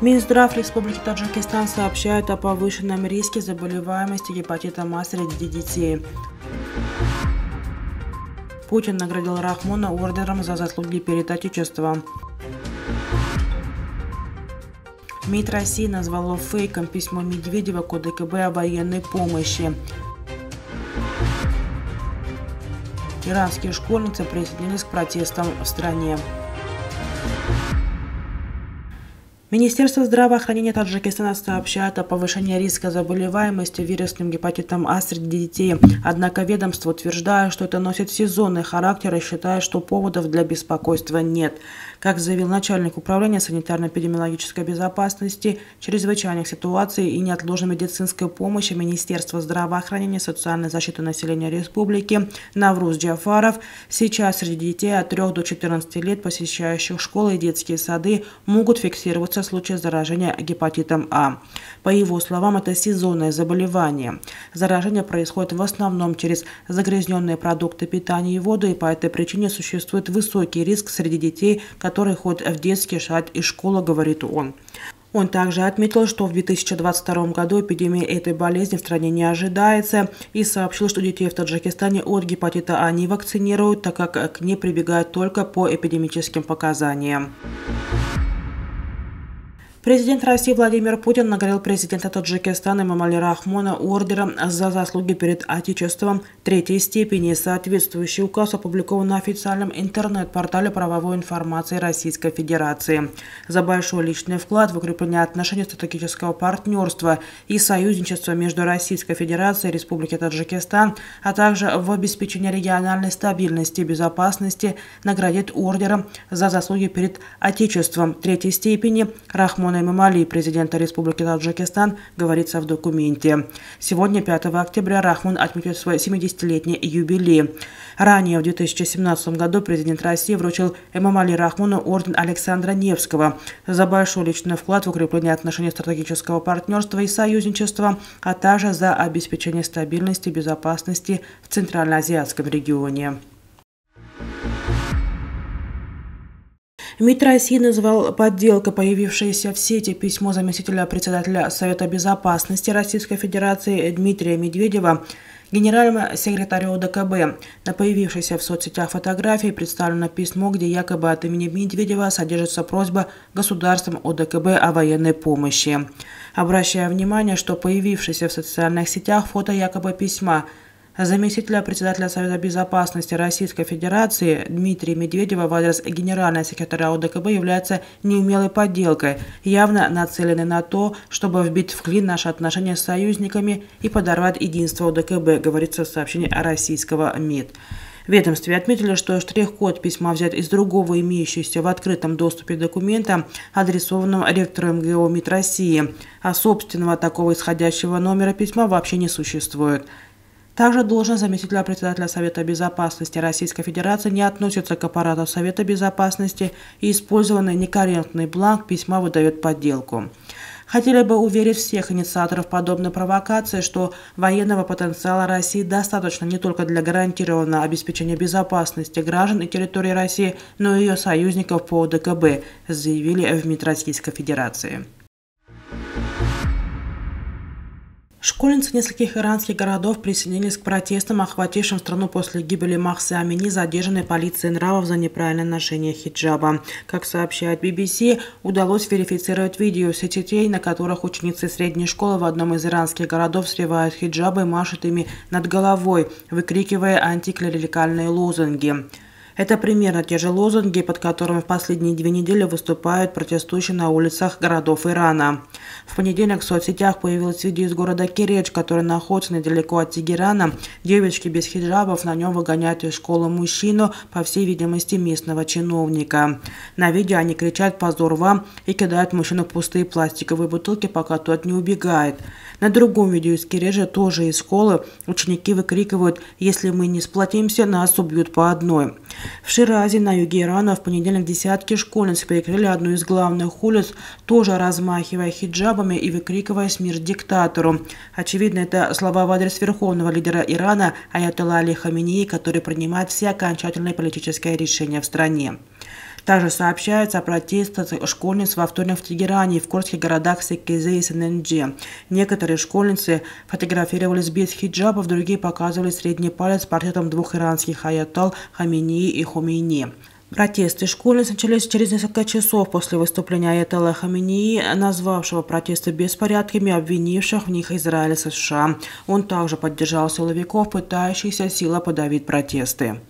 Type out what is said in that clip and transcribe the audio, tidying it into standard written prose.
Минздрав Республики Таджикистан сообщает о повышенном риске заболеваемости гепатитом А среди детей. Путин наградил Рахмона ордером за заслуги перед Отечеством. МИД России назвало фейком письмо Медведева к ОДКБ о военной помощи. Иранские школьницы присоединились к протестам в стране. Министерство здравоохранения Таджикистана сообщает о повышении риска заболеваемости вирусным гепатитом А среди детей. Однако ведомство утверждает, что это носит сезонный характер и считает, что поводов для беспокойства нет. Как заявил начальник управления санитарно-эпидемиологической безопасности, чрезвычайных ситуаций и неотложной медицинской помощи Министерства здравоохранения и социальной защиты населения республики Навруз Джафаров, сейчас среди детей от 3 до 14 лет, посещающих школы и детские сады, могут фиксироваться случаи заражения гепатитом А. По его словам, это сезонное заболевание. Заражение происходит в основном через загрязненные продукты питания и воду, и по этой причине существует высокий риск среди детей, которые ходят в детский сад и школу, говорит он. Он также отметил, что в 2022 году эпидемия этой болезни в стране не ожидается, и сообщил, что детей в Таджикистане от гепатита А не вакцинируют, так как к ней прибегают только по эпидемическим показаниям. Президент России Владимир Путин наградил президента Таджикистана Эмомали Рахмона ордером за заслуги перед Отечеством третьей степени. Соответствующий указ опубликован на официальном интернет-портале правовой информации Российской Федерации. За большой личный вклад в укрепление отношений стратегического партнерства и союзничества между Российской Федерацией и Республикой Таджикистан, а также в обеспечении региональной стабильности и безопасности наградит ордером за заслуги перед Отечеством третьей степени Рахмона Эмомали, президента Республики Таджикистан, говорится в документе. Сегодня, 5 октября, Рахмон отметит свой 70-летний юбилей. Ранее, в 2017 году, президент России вручил Эмомали Рахмону орден Александра Невского за большой личный вклад в укрепление отношений стратегического партнерства и союзничества, а также за обеспечение стабильности и безопасности в Центральноазиатском регионе. МИД России назвал подделкой появившееся в сети письмо заместителя председателя Совета безопасности Российской Федерации Дмитрия Медведева генеральному секретарю ОДКБ. На появившейся в соцсетях фотографии представлено письмо, где якобы от имени Медведева содержится просьба государствам ОДКБ о военной помощи. Обращая внимание, что появившееся в социальных сетях фото якобы письма заместителя председателя Совета безопасности Российской Федерации Дмитрия Медведева в адрес генерального секретаря ОДКБ является неумелой подделкой, явно нацеленной на то, чтобы вбить в клин наши отношения с союзниками и подорвать единство ОДКБ, говорится в сообщении российского МИД. В ведомстве отметили, что штрих-код письма взят из другого имеющегося в открытом доступе документа, адресованного ректору МГУ МИД России, а собственного такого исходящего номера письма вообще не существует. Также должность заместителя председателя Совета безопасности Российской Федерации не относится к аппарату Совета безопасности, и использованный некорректный бланк письма выдает подделку. Хотели бы уверить всех инициаторов подобной провокации, что военного потенциала России достаточно не только для гарантированного обеспечения безопасности граждан и территории России, но и ее союзников по ОДКБ, заявили в МИД Российской Федерации. Школьницы нескольких иранских городов присоединились к протестам, охватившим страну после гибели Махсы Амини, задержанной полицией нравов за неправильное ношение хиджаба. Как сообщает BBC, удалось верифицировать видео соцсетей, на которых ученицы средней школы в одном из иранских городов срывают хиджабы и машут ими над головой, выкрикивая антиклерикальные лозунги. Это примерно те же лозунги, под которыми в последние 2 недели выступают протестующие на улицах городов Ирана. В понедельник в соцсетях появилось видео из города Кередж, который находится недалеко от Тегерана. Девочки без хиджабов на нем выгоняют из школы мужчину, по всей видимости, местного чиновника. На видео они кричат «Позор вам!» и кидают мужчину пустые пластиковые бутылки, пока тот не убегает. На другом видео из Кереджа, тоже из школы, ученики выкрикивают «Если мы не сплотимся, нас убьют по одной». В Ширазе, на юге Ирана, в понедельник десятки школьниц перекрыли одну из главных улиц, тоже размахивая хиджабами и выкрикивая «Смерть диктатору». Очевидно, это слова в адрес верховного лидера Ирана Аятолла Али Хаминеи, который принимает все окончательные политические решения в стране. Также сообщается о протестах школьниц во вторник в Тегеране и в курдских городах Секкезе и Сененджи. Некоторые школьницы фотографировались без хиджабов, другие показывали средний палец с портретом двух иранских аятолл Хаминеи и Хомейни. Протесты школьниц начались через несколько часов после выступления аятолла Хаминеи, назвавшего протесты беспорядками, обвинивших в них Израиль и США. Он также поддержал силовиков, пытающихся силой подавить протесты.